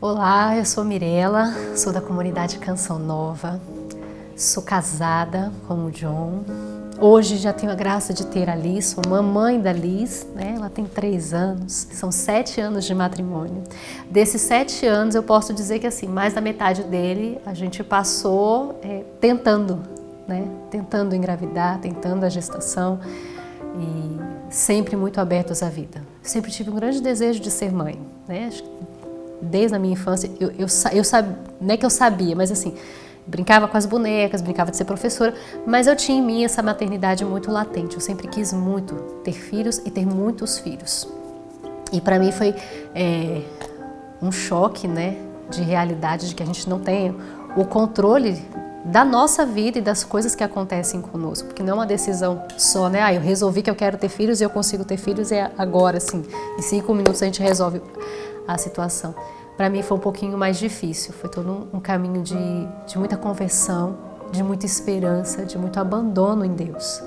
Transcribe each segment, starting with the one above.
Olá, eu sou Mirela, sou da comunidade Canção Nova, sou casada com o John. Hoje já tenho a graça de ter a Liz, sou mamãe da Liz, né? Ela tem 3 anos, são 7 anos de matrimônio. Desses 7 anos eu posso dizer que assim, mais da metade dele a gente passou tentando, né? Tentando engravidar, tentando a gestação e sempre muito abertos à vida. Sempre tive um grande desejo de ser mãe, né? Desde a minha infância, eu sabia, não é que eu sabia, mas assim, brincava com as bonecas, brincava de ser professora, mas eu tinha em mim essa maternidade muito latente. Eu sempre quis muito ter filhos e ter muitos filhos. E para mim foi um choque, né, de realidade, de que a gente não tem o controle da nossa vida e das coisas que acontecem conosco, porque não é uma decisão só, né? Eu resolvi que eu quero ter filhos e eu consigo ter filhos, é agora, assim, em 5 minutos a gente resolve a situação. Para mim foi um pouquinho mais difícil, foi todo um caminho de muita conversão, de muita esperança, de muito abandono em Deus.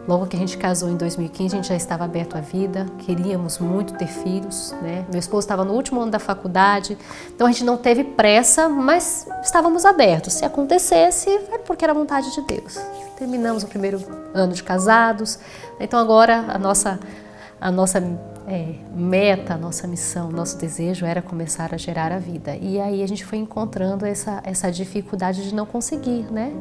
Logo que a gente casou em 2015, a gente já estava aberto à vida, queríamos muito ter filhos, né? Meu esposo estava no último ano da faculdade, então a gente não teve pressa, mas estávamos abertos. Se acontecesse, era porque era vontade de Deus. Terminamos o primeiro ano de casados, então agora a nossa meta, a nossa missão, nosso desejo era começar a gerar a vida. E aí a gente foi encontrando essa dificuldade de não conseguir, né?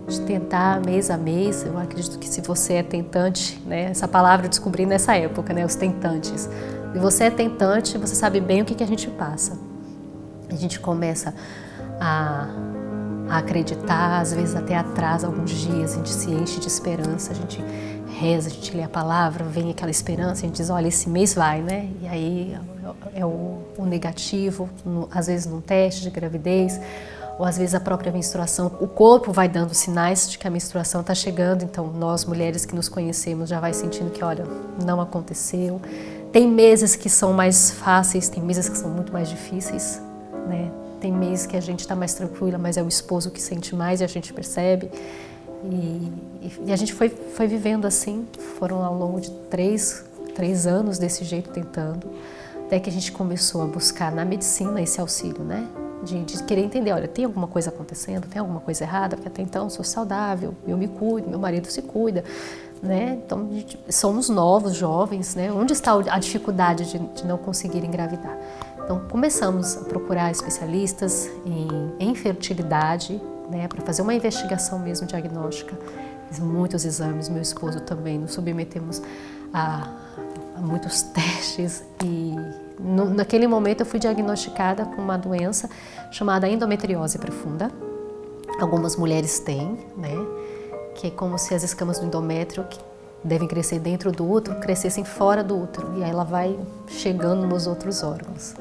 De tentar mês a mês. Eu acredito que se você é tentante, né? Essa palavra eu descobri nessa época, né? Os tentantes. Se você é tentante, você sabe bem o que a gente passa. A gente começa a acreditar, às vezes até atrasa alguns dias, a gente se enche de esperança, a gente reza, a gente lê a palavra, vem aquela esperança, a gente diz, olha, esse mês vai, né? E aí é o negativo, às vezes num teste de gravidez, ou às vezes a própria menstruação, o corpo vai dando sinais de que a menstruação está chegando, então nós mulheres que nos conhecemos já vai sentindo que, olha, não aconteceu. Tem meses que são mais fáceis, tem meses que são muito mais difíceis, né? Tem meses que a gente está mais tranquila, mas é o esposo que sente mais e a gente percebe. E a gente foi vivendo assim, foram ao longo de 3 anos desse jeito tentando, até que a gente começou a buscar na medicina esse auxílio, né? De querer entender, olha, tem alguma coisa acontecendo, tem alguma coisa errada, porque até então eu sou saudável, eu me cuido, meu marido se cuida, né? Então somos novos, jovens, né? Onde está a dificuldade de não conseguir engravidar? Então começamos a procurar especialistas em fertilidade, né, para fazer uma investigação mesmo diagnóstica. Fiz muitos exames, meu esposo também, nos submetemos a muitos testes e naquele momento eu fui diagnosticada com uma doença chamada endometriose profunda. Algumas mulheres têm, né, que é como se as escamas do endométrio que devem crescer dentro do útero, crescessem fora do útero e aí ela vai chegando nos outros órgãos.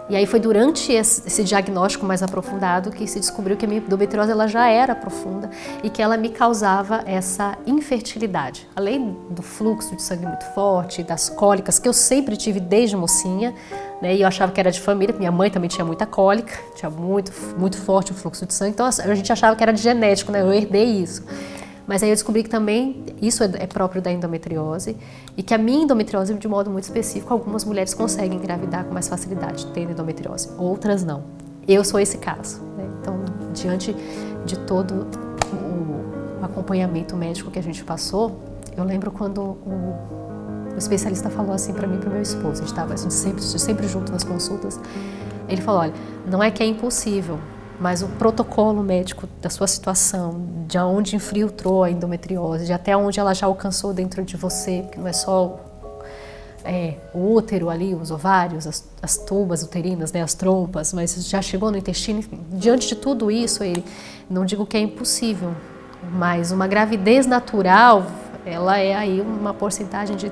E aí foi durante esse diagnóstico mais aprofundado que se descobriu que a minha endometriose ela já era profunda e que ela me causava essa infertilidade. Além do fluxo de sangue muito forte, das cólicas, que eu sempre tive desde mocinha, né, e eu achava que era de família, minha mãe também tinha muita cólica, tinha muito forte o fluxo de sangue, então a gente achava que era de genético, né, eu herdei isso. Mas aí eu descobri que também isso é próprio da endometriose e que a minha endometriose, de modo muito específico, algumas mulheres conseguem engravidar com mais facilidade, tendo endometriose, outras não. Eu sou esse caso, né? Então, diante de todo o acompanhamento médico que a gente passou, eu lembro quando o especialista falou assim para mim e para o meu esposo, a gente sempre junto nas consultas, ele falou, olha, não é que é impossível, mas o protocolo médico da sua situação, de onde infiltrou a endometriose, de até onde ela já alcançou dentro de você, porque não é só o útero ali, os ovários, as tubas uterinas, né, as trompas, mas já chegou no intestino, enfim. Diante de tudo isso, não digo que é impossível, mas uma gravidez natural, ela é aí uma porcentagem de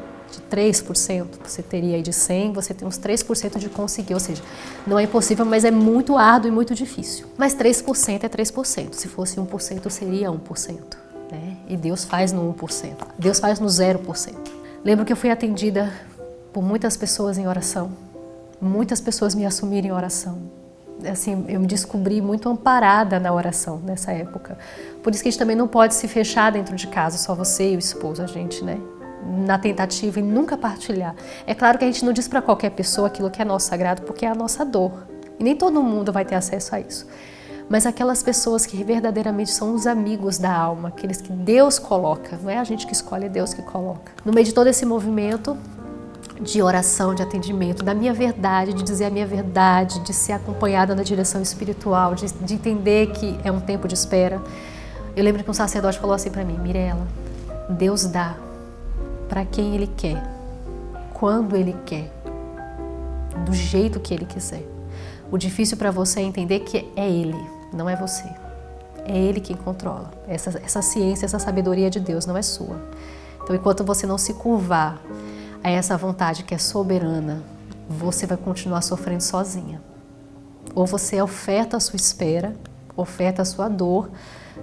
3%, você teria aí de 100, você tem uns 3% de conseguir, ou seja, não é impossível, mas é muito árduo e muito difícil. Mas 3% é 3%, se fosse 1% seria 1%, né? E Deus faz no 1%, Deus faz no 0%. Lembro que eu fui atendida por muitas pessoas em oração, muitas pessoas me assumiram em oração. Assim, eu me descobri muito amparada na oração nessa época. Por isso que a gente também não pode se fechar dentro de casa, só você e o esposo, a gente, né? Na tentativa e nunca partilhar. É claro que a gente não diz para qualquer pessoa aquilo que é nosso sagrado, porque é a nossa dor. E nem todo mundo vai ter acesso a isso. Mas aquelas pessoas que verdadeiramente são os amigos da alma, aqueles que Deus coloca, não é a gente que escolhe, é Deus que coloca. No meio de todo esse movimento de oração, de atendimento, da minha verdade, de dizer a minha verdade, de ser acompanhada na direção espiritual, de entender que é um tempo de espera, eu lembro que um sacerdote falou assim para mim: Mirela, Deus dá para quem Ele quer, quando Ele quer, do jeito que Ele quiser. O difícil para você é entender que é Ele, não é você. É Ele quem controla. Essa ciência, essa sabedoria de Deus não é sua. Então, enquanto você não se curvar a essa vontade que é soberana, você vai continuar sofrendo sozinha. Ou você oferta a sua espera, oferta a sua dor,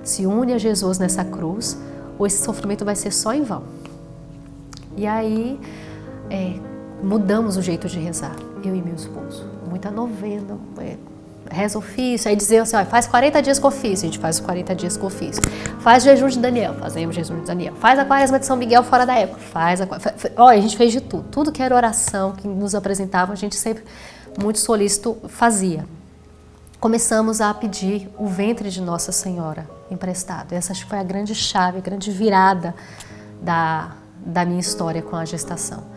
se une a Jesus nessa cruz, ou esse sofrimento vai ser só em vão. E aí, mudamos o jeito de rezar, eu e meu esposo. Muita novena, reza ofício, aí dizer assim, ó, faz 40 dias com ofício, a gente faz os 40 dias com ofício. Faz jejum de Daniel, fazemos jejum de Daniel. Faz a quaresma de São Miguel fora da época, a gente fez de tudo. Tudo que era oração, que nos apresentavam, a gente sempre, muito solícito, fazia. Começamos a pedir o ventre de Nossa Senhora emprestado. Essa acho que foi a grande chave, a grande virada da minha história com a gestação.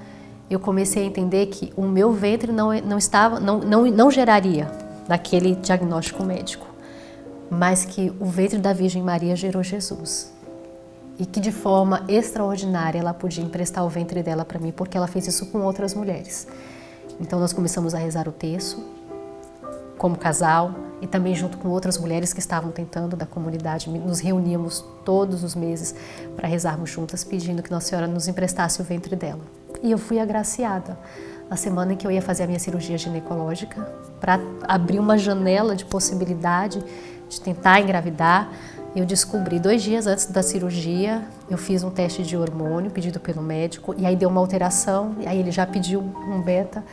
Eu comecei a entender que o meu ventre não geraria naquele diagnóstico médico, mas que o ventre da Virgem Maria gerou Jesus. E que de forma extraordinária ela podia emprestar o ventre dela para mim, porque ela fez isso com outras mulheres. Então nós começamos a rezar o terço, como casal, e também junto com outras mulheres que estavam tentando da comunidade, nos reuníamos todos os meses para rezarmos juntas, pedindo que Nossa Senhora nos emprestasse o ventre dela. E eu fui agraciada na semana em que eu ia fazer a minha cirurgia ginecológica, para abrir uma janela de possibilidade de tentar engravidar. Eu descobri 2 dias antes da cirurgia, eu fiz um teste de hormônio pedido pelo médico, e aí deu uma alteração, e aí ele já pediu um beta.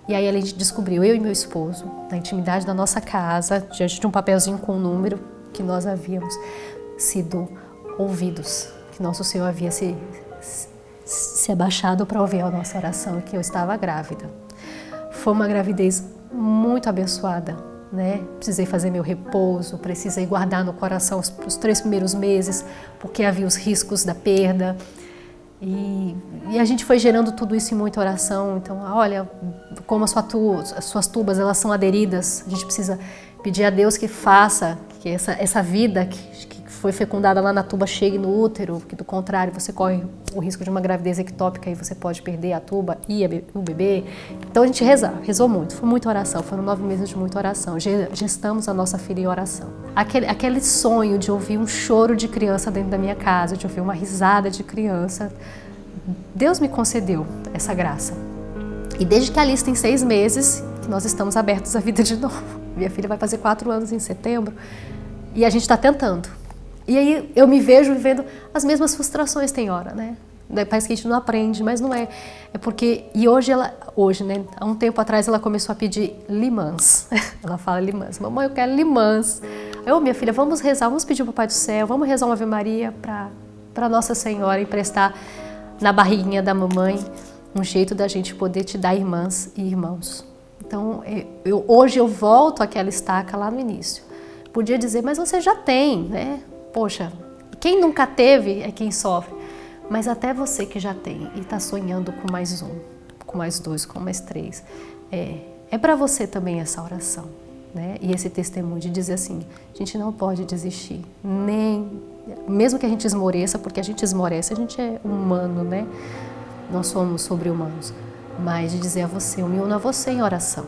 E aí a gente descobriu, eu e meu esposo, na intimidade da nossa casa, diante de um papelzinho com um número, que nós havíamos sido ouvidos, que Nosso Senhor havia se abaixado para ouvir a nossa oração e que eu estava grávida. Foi uma gravidez muito abençoada, né? Precisei fazer meu repouso, precisei guardar no coração os 3 primeiros meses, porque havia os riscos da perda. E a gente foi gerando tudo isso em muita oração. Então, olha, como as suas tubas elas são aderidas, a gente precisa pedir a Deus que faça que essa vida que foi fecundada lá na tuba chegue no útero, que do contrário você corre o risco de uma gravidez ectópica e você pode perder a tuba e o bebê. Então a gente rezou muito, foi muita oração, foram 9 meses de muita oração. Gestamos a nossa filha em oração. Aquele sonho de ouvir um choro de criança dentro da minha casa, de ouvir uma risada de criança, Deus me concedeu essa graça. E desde que a Alice tem 6 meses, que nós estamos abertos à vida de novo. Minha filha vai fazer 4 anos em setembro e a gente está tentando. E aí eu me vejo vivendo as mesmas frustrações, tem hora, né? Parece que a gente não aprende, mas não é. É porque, e hoje, né? Há um tempo atrás ela começou a pedir limãs. Ela fala limãs. Mamãe, eu quero limãs. Eu, minha filha, vamos rezar, vamos pedir ao Papai do Céu, vamos rezar uma Ave Maria para Nossa Senhora emprestar na barriguinha da mamãe um jeito da gente poder te dar irmãs e irmãos. Então, hoje eu volto àquela estaca lá no início. Podia dizer, mas você já tem, né? Poxa, quem nunca teve é quem sofre. Mas até você que já tem e está sonhando com mais 1, com mais 2, com mais 3, é para você também essa oração, né? E esse testemunho de dizer assim, a gente não pode desistir, mesmo que a gente esmoreça, porque a gente esmorece, a gente é humano, né? Nós somos sobre-humanos. Mas de dizer a você, eu me uno a você em oração.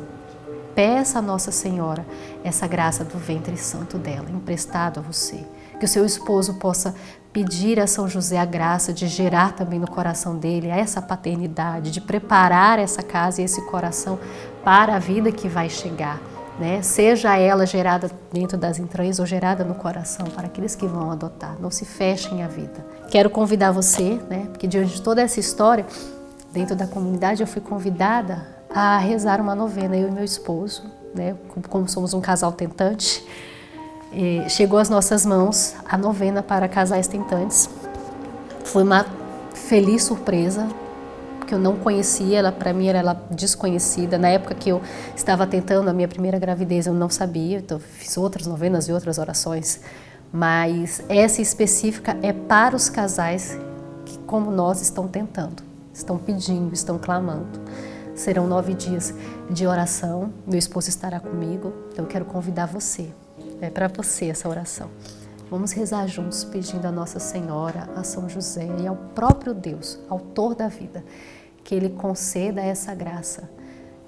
Peça a Nossa Senhora essa graça do ventre santo dela, emprestado a você. Que o seu esposo possa pedir a São José a graça de gerar também no coração dele essa paternidade, de preparar essa casa e esse coração para a vida que vai chegar, né? Seja ela gerada dentro das entranhas ou gerada no coração, para aqueles que vão adotar. Não se fechem à vida. Quero convidar você, né? Porque diante de toda essa história, dentro da comunidade eu fui convidada a rezar uma novena, eu e meu esposo, né? Como somos um casal tentante, chegou às nossas mãos a novena para casais tentantes. Foi uma feliz surpresa, porque que eu não conhecia, ela para mim era desconhecida. Na época que eu estava tentando a minha primeira gravidez, eu não sabia, então fiz outras novenas e outras orações, mas essa específica é para os casais que, como nós, estão tentando, estão pedindo, estão clamando. Serão 9 dias de oração, meu esposo estará comigo, então eu quero convidar você, é para você essa oração. Vamos rezar juntos, pedindo a Nossa Senhora, a São José e ao próprio Deus, autor da vida, que Ele conceda essa graça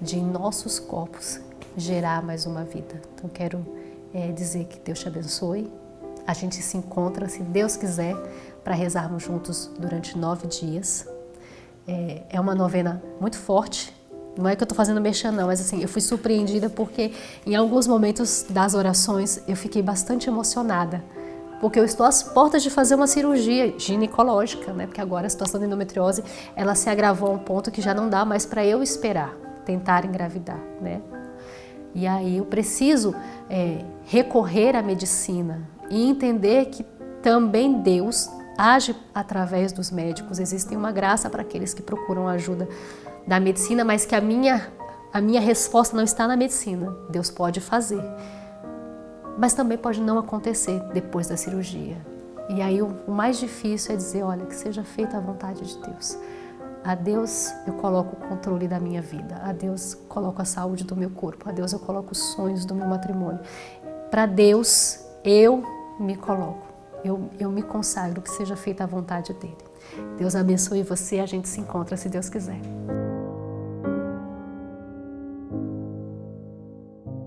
de em nossos corpos gerar mais uma vida. Então quero dizer que Deus te abençoe. A gente se encontra, se Deus quiser, para rezarmos juntos durante 9 dias. É uma novena muito forte. Não é que eu estou fazendo merchan não, mas assim, eu fui surpreendida porque em alguns momentos das orações eu fiquei bastante emocionada. Porque eu estou às portas de fazer uma cirurgia ginecológica, né? Porque agora a situação da endometriose, ela se agravou a um ponto que já não dá mais para eu esperar, tentar engravidar, né? E aí eu preciso recorrer à medicina e entender que também Deus age através dos médicos. Existe uma graça para aqueles que procuram a ajuda da medicina, mas que a minha resposta não está na medicina. Deus pode fazer. Mas também pode não acontecer depois da cirurgia. E aí o mais difícil é dizer, olha, que seja feita a vontade de Deus. A Deus eu coloco o controle da minha vida. A Deus coloco a saúde do meu corpo. A Deus eu coloco os sonhos do meu matrimônio. Para Deus eu me coloco. Eu me consagro, que seja feita a vontade dEle. Deus abençoe você. A gente se encontra se Deus quiser.